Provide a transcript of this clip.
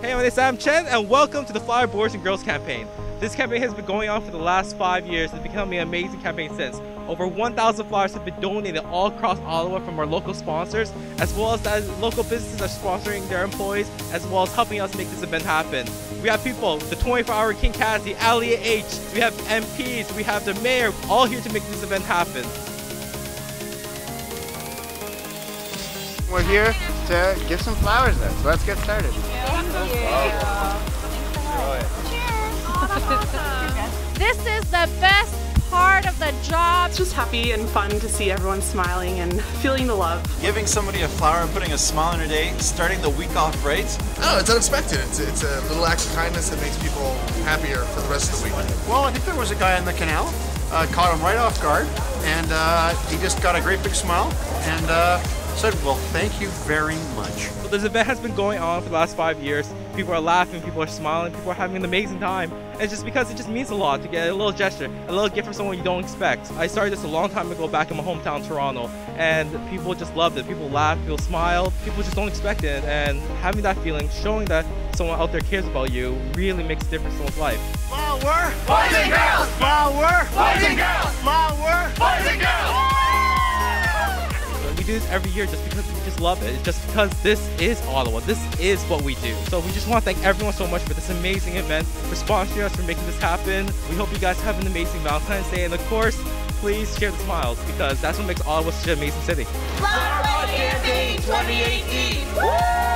Hey, my name is Sam Chen, and welcome to the Flower Boys and Girls campaign. This campaign has been going on for the last 5 years. It's become an amazing campaign since. Over 1,000 flowers have been donated all across Ottawa from our local sponsors, as well as that local businesses are sponsoring their employees, as well as helping us make this event happen. We have people, the 24-hour King Cassie, Elliot H, we have MPs, we have the mayor, all here to make this event happen. We're here to give some flowers then, so let's get started. This is the best part of the job. It's just happy and fun to see everyone smiling and feeling the love. Giving somebody a flower and putting a smile on their day, starting the week off right. Oh, it's unexpected. It's a little act of kindness that makes people happier for the rest of the week. Well, I think there was a guy in the canal, caught him right off guard, and he just got a great big smile and said, well, thank you very much. So this event has been going on for the last 5 years. People are laughing, people are smiling, people are having an amazing time. And it's just because it just means a lot to get a little gesture, a little gift from someone you don't expect. I started this a long time ago back in my hometown, Toronto, and people just loved it. People laughed, people smiled, people just don't expect it. And having that feeling, showing that someone out there cares about you, really makes a difference in someone's life. Flower! Boys and girls! Flower! Boys and girls! Flower! Boys and girls! We do this every year just because we just love it. It's just because this is Ottawa. This is what we do. So we just want to thank everyone so much for this amazing event, for sponsoring us, for making this happen. We hope you guys have an amazing Valentine's Day, and of course, please share the smiles, because that's what makes Ottawa such an amazing city. Flower Boys Campaign 2018! Woo!